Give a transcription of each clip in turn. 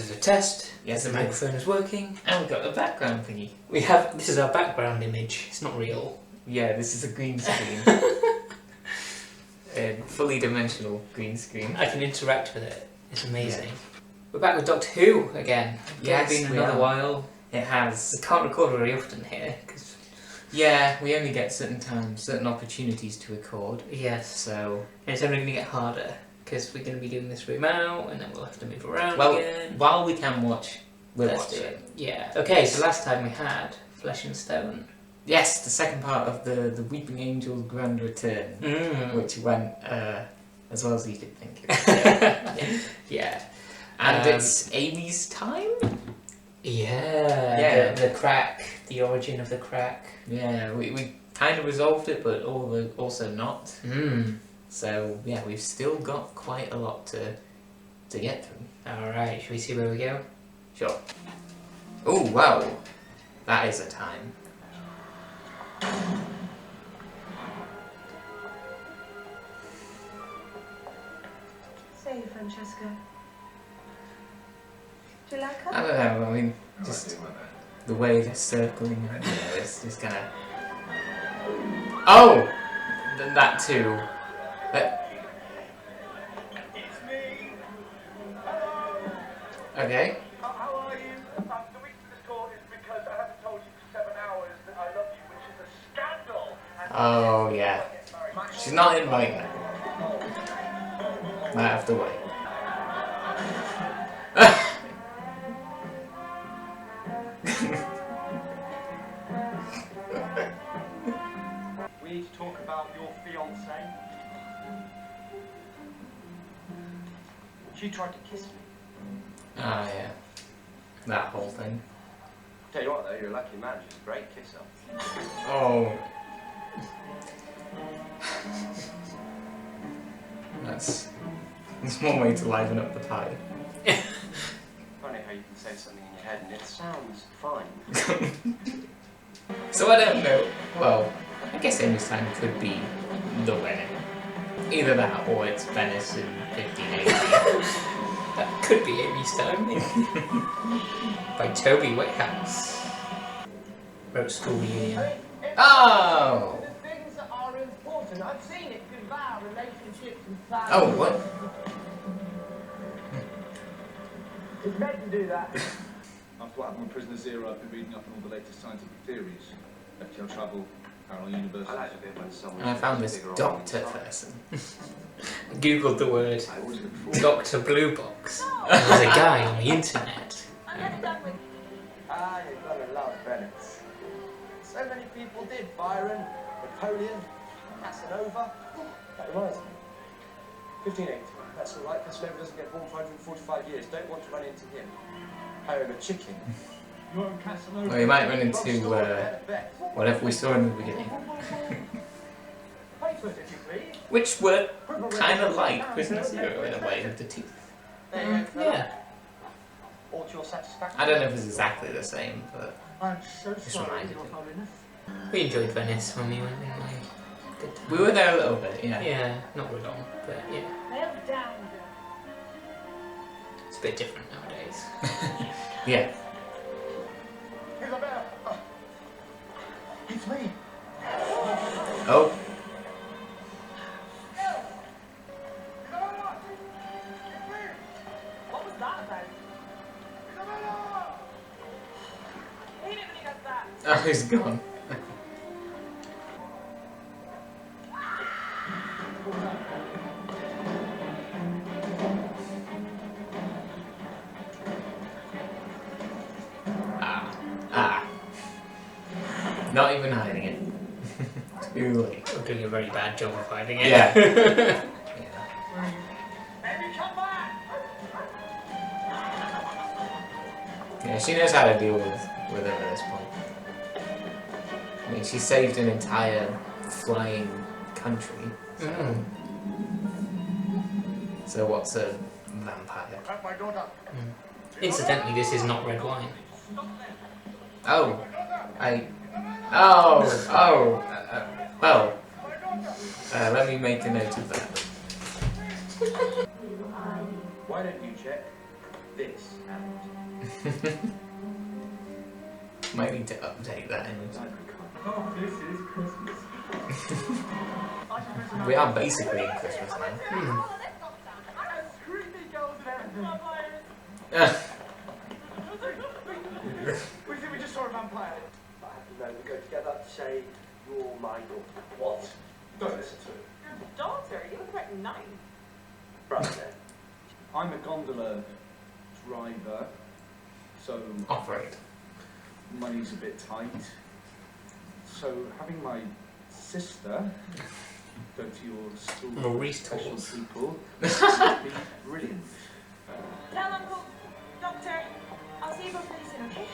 is a test. Yes, the microphone is working. And we've got a background thingy. We have, this is our background image. It's not real. Yeah, this is a green screen. A fully dimensional green screen. I can interact with it. It's amazing. Yeah. We're back with Doctor Who again. Yes, it's been another while. It has. We can't record very often here. Yeah, we only get certain times, certain opportunities to record. Yes. So and it's only going to get harder because we're going to be doing this room out, and then we'll have to move around again. While we can watch, we'll watch it. Yeah. Okay. So last time we had Flesh and Stone. Yes, the second part of the Weeping Angel's Grand Return, which went as well as you could think. Yeah. And it's Amy's time? Yeah. The crack, the origin of the crack. Yeah, we kind of resolved it, but also not. So, yeah, we've still got quite a lot to get through. Alright, should we see where we go? Sure. Oh, wow. That is a time. Say, Francesca. Do you like her? I don't know, I mean, just the way they're circling right there, it's just kind of... Oh! That too. Okay. How are you? The reason for this call is because I haven't told you for 7 hours that I love you, which is a scandal. Oh, yeah. She's not in right now. Might have to wait. We need to talk about your fiancée. She tried to kiss me. Ah, yeah. That whole thing. Tell you what though, you're a lucky man, she's a great kisser. Oh. That's one way to liven up the pie. Funny how you can say something in your head and it sounds fine. So I don't know. Well, I guess Amy's time could be the wedding. Either that or it's Venice in 1580. That could be Amy's time. By Toby Whitehouse. Wrote School Reunion. Oh! The things that are important. I've seen it devour relationships and families. Oh, what? It's meant to do that. After what happened with Prisoner Zero, I've been reading up on all the latest scientific theories. FTL travel, parallel universes. I like the bit when someone... And I found this doctor person. Googled the word I always look for Dr. Blue Box. There was a guy on the internet. I'm done with Ah, you're gonna love Venice. So many people did. Byron, Napoleon, Casanova. That reminds me. 1580. That's all right. Casanova doesn't get born for 145 years. Don't want to run into him. I own a chicken. You own Casanova. Well, you might run into whatever we saw in the beginning. Pay for it if you please. Which were kind of like Prisoner Zero in a way with the teeth. There you go, fella. Yeah. All to your satisfaction. I don't know if it's exactly the same, but I'm so Just sorry, reminded Your me. Holiness. We enjoyed Venice when we went, didn't we? Good time. we were there a little bit, yeah. Yeah, not very long, but yeah. Nail down. It's a bit different nowadays. Yeah. Isabel! It's me. Oh. Isabella! It's me! What was that about? Isabella! He didn't really get that. Oh, he's gone. Not even hiding it. Too late. We're doing a very bad job of hiding it. Yeah. Baby, come back! Yeah, she knows how to deal with him at this point. I mean, she saved an entire flying country. So what's a vampire? Grab my daughter. Incidentally, this is not red wine. Oh, well, let me make a note of that. Why don't you check? this and Might need to update that image. oh, this is Christmas. We are basically in Christmas now. Creepy girls and everything. We think we just saw a vampire. I have to know we go together to say you're my daughter. What? Don't listen to it. Your daughter? You look about 9. Brother. I'm a gondola driver, so Operate. money's a bit tight. So having my sister go to your school Maurice special Tools. people would be brilliant. Tell Uncle, Doctor, I'll see you both really soon, okay?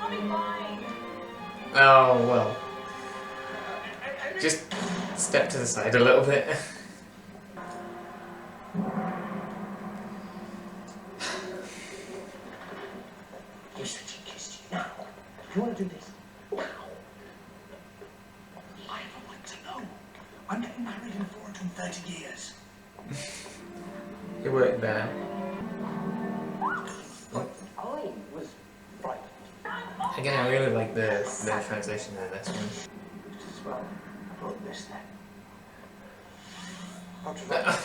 I'll be fine. Oh, well. Just step to the side a little bit. You said she kissed you. Now, if you want to do this, wow. I have a right to know. I'm getting married in 430 years. It worked there. But I was frightened. Again, I really like the translation of this one. Just as well. I wrote this then. I'll try.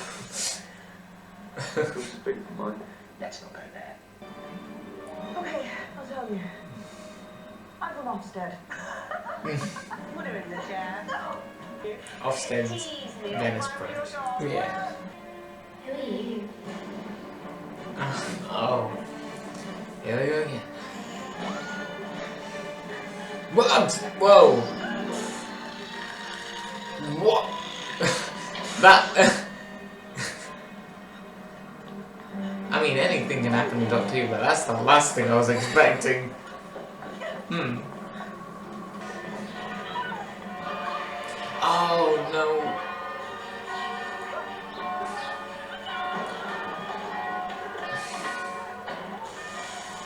It was big for mine. Let's not go there. Okay, I'll tell you. I'm from Ofsted. Put her in the chair. Ofsted, Tease me, Venice oh, Bridge. Yeah. Who are you? Oh. Here we go again. What? Whoa! What? That. I mean, anything can happen in Doctor Who, but that's the last thing I was expecting. Oh no.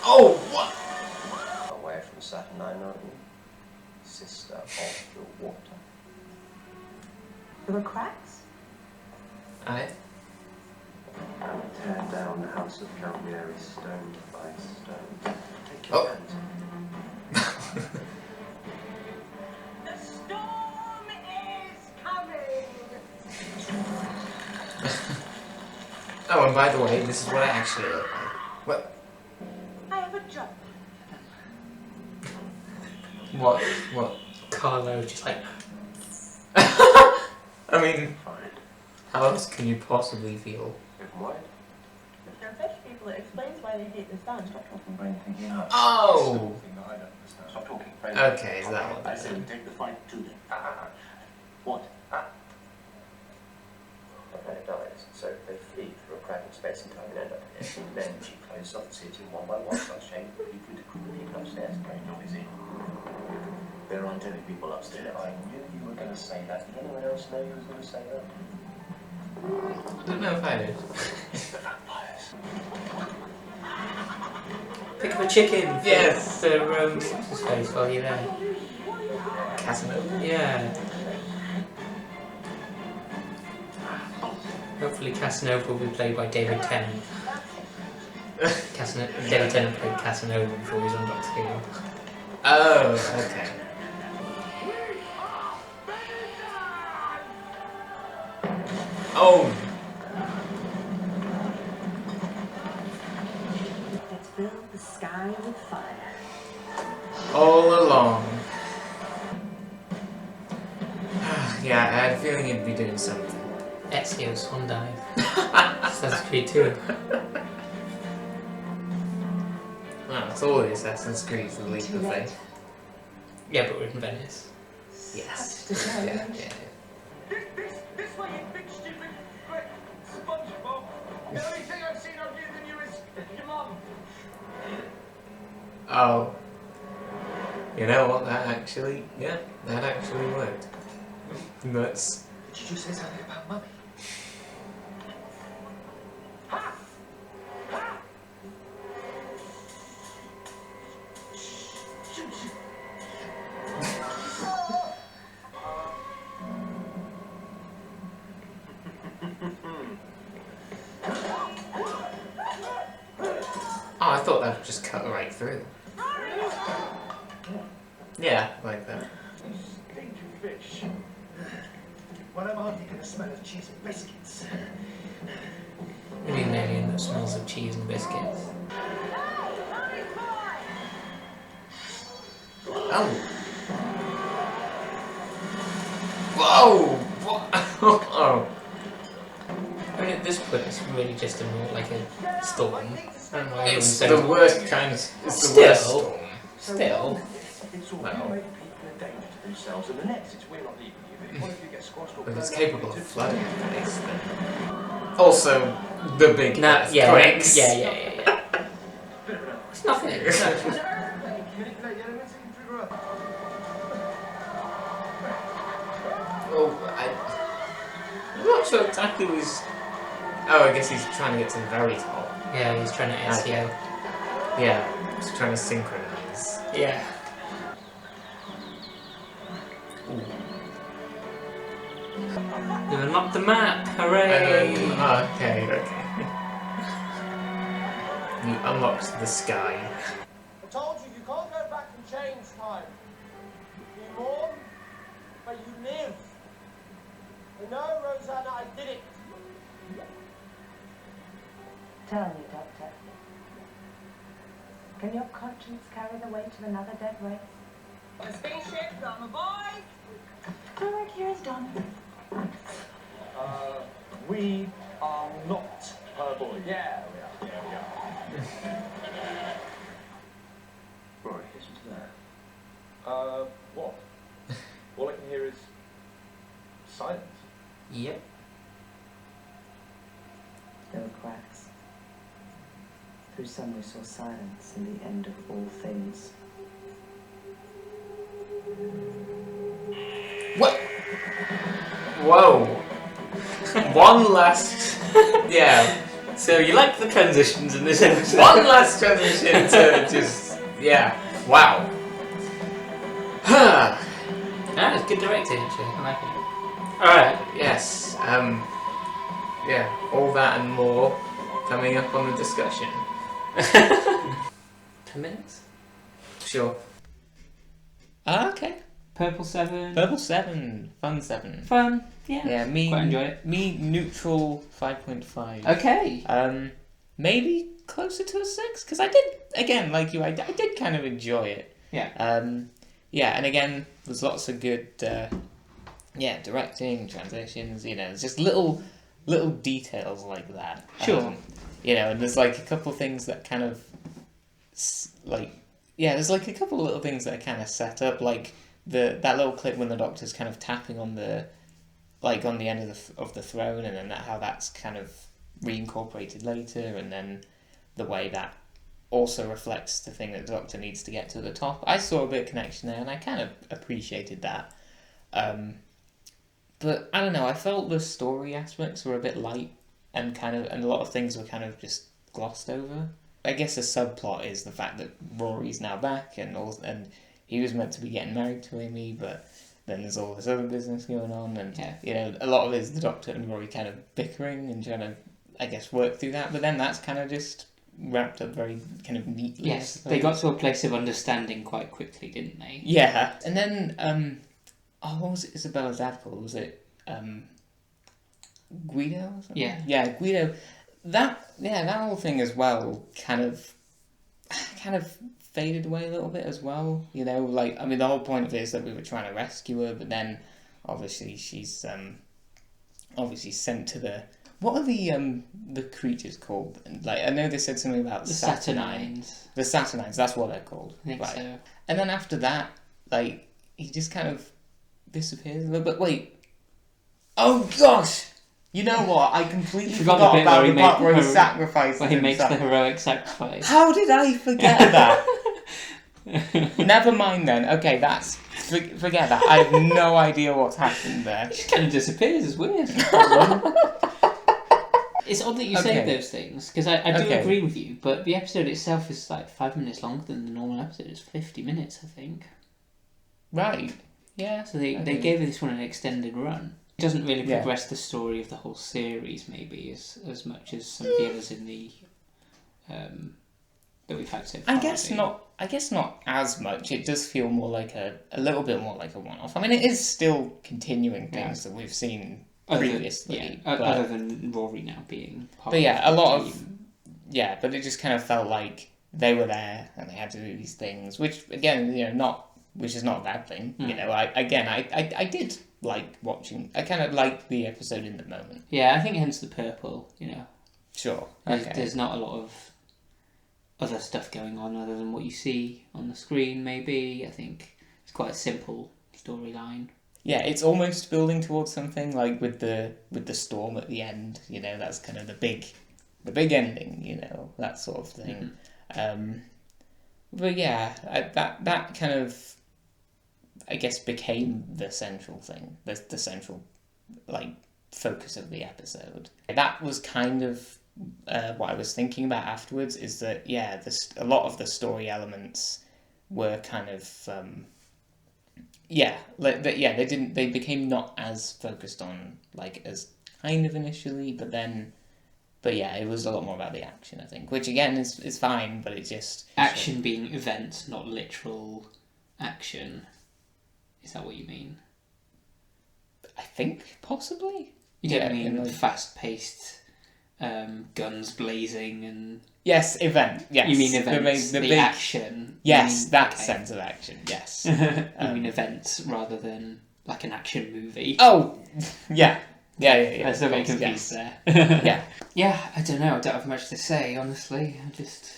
Oh, what? Away from Saturn, aren't you? Sister of the water. There were cracks? I. Tear down the house of Count Mary stone by stone. Take your Oh. hands. The storm is coming! Oh, and by the way, this is what I actually look like. What? I have a job. What? What? Carlo just like, I mean, Fine. how else can you possibly feel? Why? If they're fish people, it explains why they hate the sun. Stop talking. Brain thinking up. Oh! Something that I don't understand. Stop talking. Brain Okay, is that what I that say we is? take the fight to them. What? Okay, dies. So they flee through a crack in space and time and end up here. Then she closes off the city one by one, starts changing people into cool people upstairs. Very noisy. There aren't any people upstairs. I knew you were going to say that. Did anyone else know you was going to say that? I don't know if I did. The vampires. pick up a chicken. Yes. For what's his face while you're there. Casanova? Yeah. Hopefully Casanova will be played by David Tennant. David Tennant played Casanova before he was on Doctor Who. Oh, okay. Oh! Let's fill the sky with fire. All along. Yeah, I had a feeling you'd be doing something. Ezio Swan Dive. Assassin's Creed 2. Well, it's all the Assassin's Creed for the leap of faith. Yeah, but we're in Venice. Yes. Such Yeah, determination. yeah. This way, you big stupid great SpongeBob. The only thing I've seen of you than you is your mum. Oh. You know what, that actually worked. Nuts. Did you just say something about mummy? Ha! Ha! thought that would just cut right through. Yeah, like that. Stinky fish. Well, I'm hardly going to smell of cheese and biscuits. We need an alien that smells of cheese and biscuits. Oh! Whoa! What? Oh. I mean, at this point, it's really just like a storm. I don't know why It's everyone the says- worst kind of... It's the Still. worst storm. Still. It's all Well. you make people a danger to themselves, and the next it's we're not leaving you. If one of you gets squashed or But it's burned up, capable of it's- flooding the place then. Also, the big Nah, yeah, earthquakes. yeah. Bit of an It's nothing. No. manipulate the elements and trigger up. I'm not sure exactly what he's... Oh, I guess he's trying to get to the very top. Yeah, he's trying to SEO. Yeah, he's trying to synchronize. Yeah. We've unlocked the map. Hooray! Okay. You unlocked the sky. I told you, you can't go back and change time. You mourn, but you live. And no, Rosanna, I did it. Tell me, Doctor. Can your conscience carry the weight of another dead race? The spaceship, Dharma boys! All right, here's Donna. We are not her boy. Yeah, we are. Right, listen to that. What? All I can hear is silence. Yep. There were cracks. Through some we saw silence and the end of all things. What? Whoa. One last... Yeah. So you like the transitions in this episode? One last transition to just... Yeah. Wow. Ah, it's good directing actually. I like it. Alright. Yes. Yeah. All that and more coming up on the discussion. 10 minutes? Sure. Okay. Purple 7. Purple 7. Fun 7. Fun. Yeah. Yeah, me... Quite enjoy it. Me, neutral 5.5. Okay. Maybe closer to a 6? Because I did, again, like you, I did kind of enjoy it. Yeah. Yeah, and again, there's lots of good, directing, transitions, it's just little details like that. Sure. And there's like a couple things that kind of, there's like a couple of little things that are kind of set up, like that little clip when the Doctor's kind of tapping on the end of the throne, and then how that's kind of reincorporated later, and then the way that also reflects the thing that the Doctor needs to get to the top. I saw a bit of connection there, and I kind of appreciated that. But I don't know, I felt the story aspects were a bit light, and a lot of things were kind of just glossed over. I guess a subplot is the fact that Rory's now back, and he was meant to be getting married to Amy, but then there's all this other business going on, and a lot of it is the Doctor and Rory kind of bickering and trying to, I guess, work through that. But then that's kind of just wrapped up very kind of neatly. Yes, they got to a place of understanding quite quickly, didn't they? Yeah, and then what was it Isabella's dad called? Was it Guido or something? Yeah, Guido. That whole thing as well kind of faded away a little bit as well. The whole point of it is that we were trying to rescue her, but then obviously she's obviously sent to the... What are the creatures called? I know they said something about the Saturnines. The Saturnines, that's what they're called. I think so. And then after that, he just kind of disappears a little bit. Wait. Oh gosh! You know what? I completely forgot about the part where he sacrifices where he makes himself. the heroic sacrifice. How did I forget that? Never mind then. Okay, forget that. I have no idea what's happened there. He just kind of disappears. It's weird. It's odd that you say those things, because I do agree with you, but the episode itself is 5 minutes longer than the normal episode. It's 50 minutes, I think. Right. Yeah. So they gave this one an extended run. It doesn't really progress the story of the whole series, maybe, as much as some of the others in the that we've had so far. I guess not as much. It does feel more like a little bit more like a one-off. I mean, it is still continuing things that we've seen previously. Other than Rory now being part But yeah, of a the lot team. of... Yeah, but it just kind of felt like they were there and they had to do these things, which, again, which is not a bad thing. You know, I did like watching... I kind of liked the episode in the moment. Yeah, I think hence the purple, Sure. There's not a lot of other stuff going on other than what you see on the screen, maybe. I think it's quite a simple storyline. Yeah, it's almost building towards something, like with the storm at the end. That's kind of the big ending. That sort of thing. But yeah, that kind of, I guess, became the central thing, the central focus of the episode. That was kind of what I was thinking about afterwards. Is that a lot of the story elements were kind of. They became not as focused on as kind of initially, but it was a lot more about the action, I think, which again is fine, but it just... Action being events, not literal action. Is that what you mean? I think, possibly. You don't mean fast-paced guns blazing and... Yes, event, yes. You mean events, the big action. Yes, that sense of action, yes. You mean events rather than like an action movie. Oh, yeah. Yeah. I still get confused there. Yeah. Yeah, I don't know. I don't have much to say, honestly. I just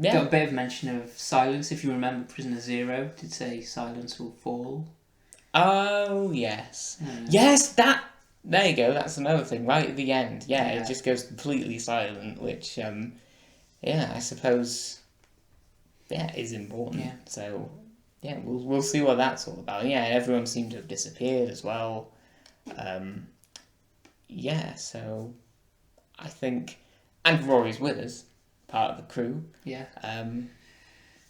got a bit of mention of silence. If you remember, Prisoner Zero did say silence will fall. Oh, yes. Yes, that... There you go, that's another thing, right at the end. Yeah, it just goes completely silent, which, I suppose, is important. Yeah. So, we'll see what that's all about. Yeah, everyone seemed to have disappeared as well. So I think... And Rory's with us, part of the crew. Yeah.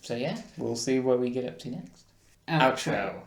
So, we'll see where we get up to next. Outro.